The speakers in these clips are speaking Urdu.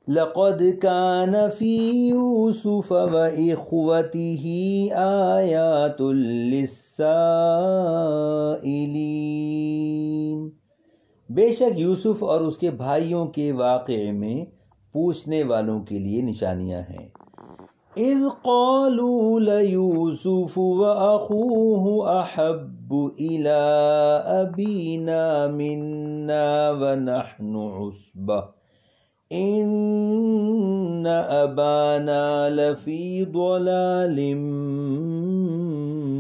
لقد كان في يوسف وإخوته آيات للسائلين، بے شک یوسف اور اس کے بھائیوں کے واقعے میں پوچھنے والوں کے لیے نشانیاں ہیں۔ اذ قالوا ليوسف وأخوه أحب إلى أبينا منا ونحن عصبة إن أبانا لفي ضلال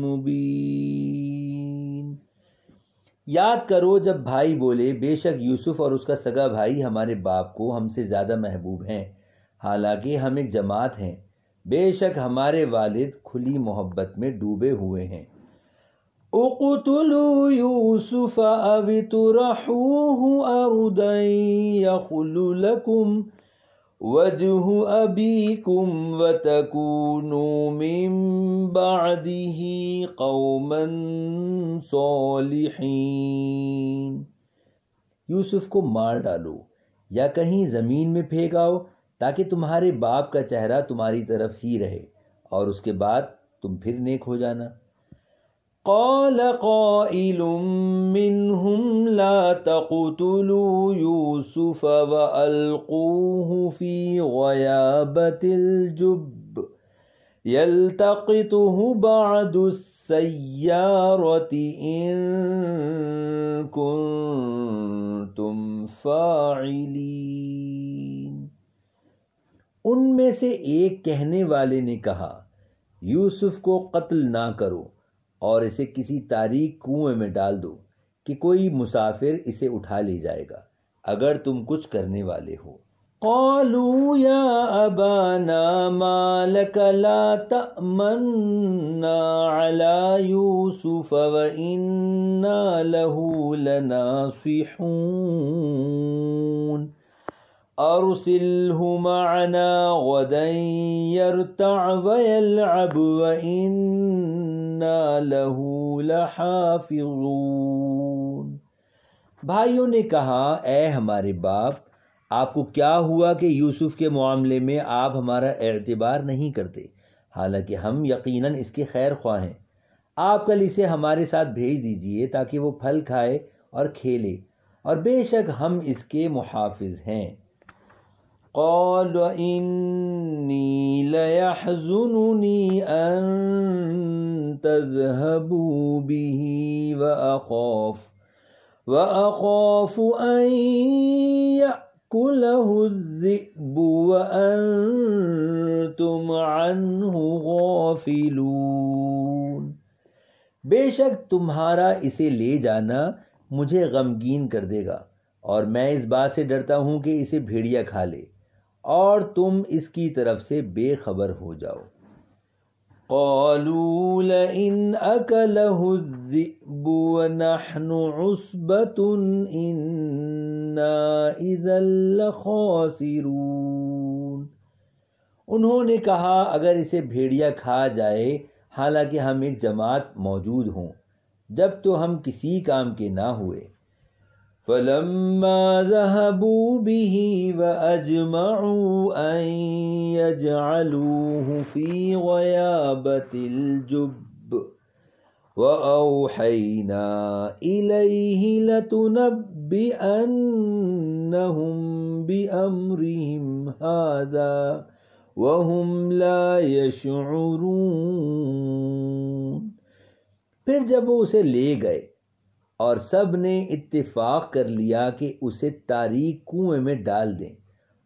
مبين۔ یاد کرو جب بھائی بولے بے شک یوسف اور اس کا سگا بھائی ہمارے باپ کو ہم سے زیادہ محبوب ہیں، حالانکہ ہم ایک جماعت ہیں، بے شک ہمارے والد کھلی محبت میں ڈوبے ہوئے ہیں۔ اقتلوا یوسف او اطرحوه ارضا یخل لکم وجہ ابیکم وتکونوا من بعدہ قوما صالحین۔ یوسف کو مار ڈالو یا کہیں زمین میں پھینکاؤ تاکہ تمہارے باپ کا چہرہ تمہاری طرف ہی رہے اور اس کے بعد تم پھر نیک ہو جانا۔ قال قائل منهم لا تقتلوا يوسف وألقوه في غيابة الجب يلتقطه بعض السيارة إن كنتم فاعلين۔ ان میں سے ایک کہنے والے نے کہا یوسف کو قتل نہ کرو اور اسے کسی تاریک کنویں میں ڈال دو کہ کوئی مسافر اسے اٹھا لے جائے گا اگر تم کچھ کرنے والے ہو۔ قالوا یا ابانا ما لک لا تأمنا علی یوسف وإنا له لناصحون ارسلہ معنا غدا یرتع ویلعب وإنا له لحافظون۔ بھائیوں نے کہا اے ہمارے باپ، آپ کو کیا ہوا کہ یوسف کے معاملے میں آپ ہمارا اعتبار نہیں کرتے، حالانکہ ہم یقیناً اس کے خیر خواہ ہیں۔ آپ کل اسے ہمارے ساتھ بھیج دیجئے تاکہ وہ پھل کھائے اور کھیلے، اور بے شک ہم اس کے محافظ ہیں۔ قال انی لیحزننی ان تذهبوا به وأخاف أن يأكله الذئب وأنتم عنه غافلون۔ بے شک تمہارا اسے لے جانا مجھے غمگین کر دے گا، اور میں اس بات سے ڈرتا ہوں کہ اسے بھیڑیا کھا لے اور تم اس کی طرف سے بے خبر ہو جاؤ۔ قالوا لئن أكله الذئب ونحن عصبة إنا إذا لخاسرون۔ انہوں نے کہا اگر اسے بھیڑیا کھا جائے حالانکہ ہم ایک جماعت موجود ہوں، جب تو ہم کسی کام کے نہ ہوئے۔ فلما ذهبوا به وأجمعوا أن يجعلوه في غيابة الجب وأوحينا إليه لتنبئنهم بأمرهم هذا وهم لا يشعرون۔ پھر جب وہ اسے لے گئے اور سب نے اتفاق کر لیا کہ اسے تاریک کنویں میں ڈال دیں،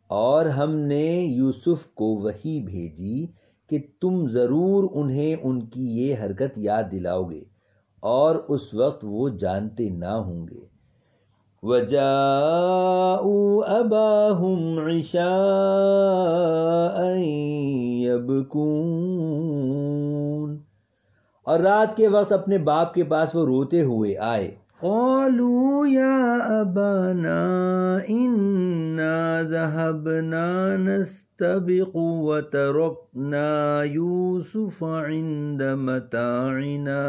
اور ہم نے یوسف کو وحی بھیجی کہ تم ضرور انہیں ان کی یہ حرکت یاد دلاؤ گے، اور اس وقت وہ جانتے نہ ہوں گے۔ وَجَاءُوا أَبَاهُمْ عِشَاءً يَبْكُونَ، اور رات کے وقت اپنے باپ کے پاس وہ روتے ہوئے آئے۔ قالوا یا ابانا انا ذهبنا نستبق وتركنا یوسف عند متاعنا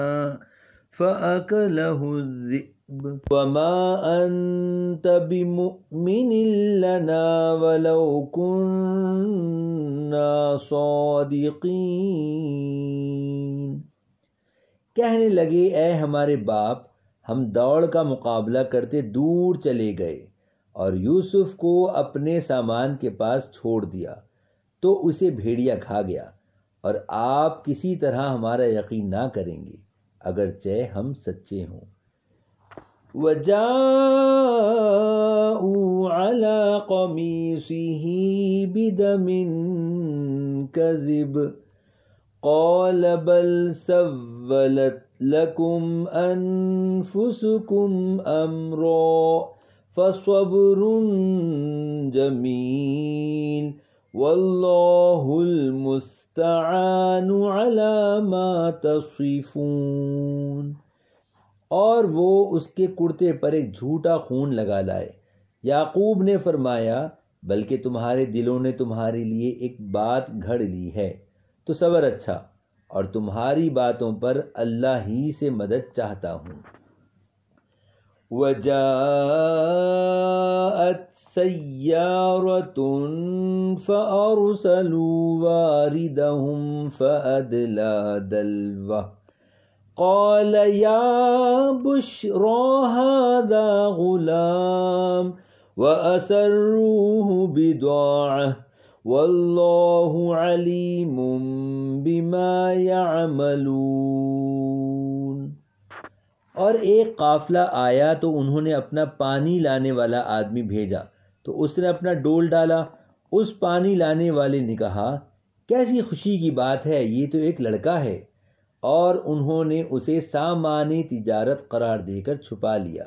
فأكله الذئب وما أنت بمؤمن لنا ولو كنا صادقین۔ کہنے لگے اے ہمارے باپ، ہم دوڑ کا مقابلہ کرتے دور چلے گئے اور یوسف کو اپنے سامان کے پاس چھوڑ دیا تو اسے بھیڑیا کھا گیا، اور آپ کسی طرح ہمارا یقین نہ کریں گے اگرچہ ہم سچے ہوں۔ وَجَاءُوا عَلَىٰ قَمِيصِهِ بِدَمٍ كَذِبٍ قَالَ بَلْ سَوَّلَتْ لَكُمْ أَنفُسُكُمْ أَمْرًا فَصَبْرٌ جَمِيلٌ وَاللَّهُ الْمُسْتَعَانُ عَلَىٰ مَا تَصِفُونَ۔ اور وہ اس کے کرتے پر ایک جھوٹا خون لگا لائے۔ یعقوب نے فرمایا بلکہ تمہارے دلوں نے تمہارے لیے ایک بات گھڑ لی ہے تو صبر اچھا، اور تمہاری باتوں پر اللہ ہی سے مدد چاہتا ہوں۔ وَجَاءَتْ سَيَّارَةٌ فَأَرْسَلُوا وَارِدَهُمْ فَأَدْلَىٰ دَلْوَهُ قال يا بشرى هذا غلام وأسروه بضاعة والله عليم بما يعملون۔ اور ایک قافلہ آیا تو انہوں نے اپنا پانی لانے والا آدمی بھیجا تو اس نے اپنا ڈول ڈالا۔ اس پانی لانے والے نے کہا کیسی خوشی کی بات ہے، یہ تو ایک لڑکا ہے، اور انہوں نے اسے سامان تجارت قرار دے کر چھپا لیا،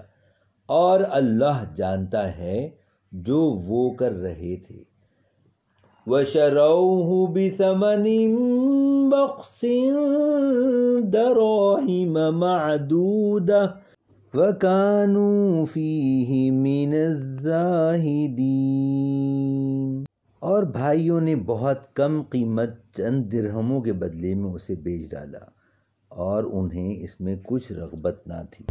اور اللہ جانتا ہے جو وہ کر رہے تھے۔ وَشَرَوْهُ بِثَمَنٍ بَخْسٍ دَرَاهِمَ مَعْدُودَةٍ وَكَانُوا فِيهِ مِنَ الزَّاهِدِينَ۔ اور بھائیوں نے بہت کم قیمت چند درہموں کے بدلے میں اسے بیچ ڈالا، اور انہیں اس میں کچھ رغبت نہ تھی۔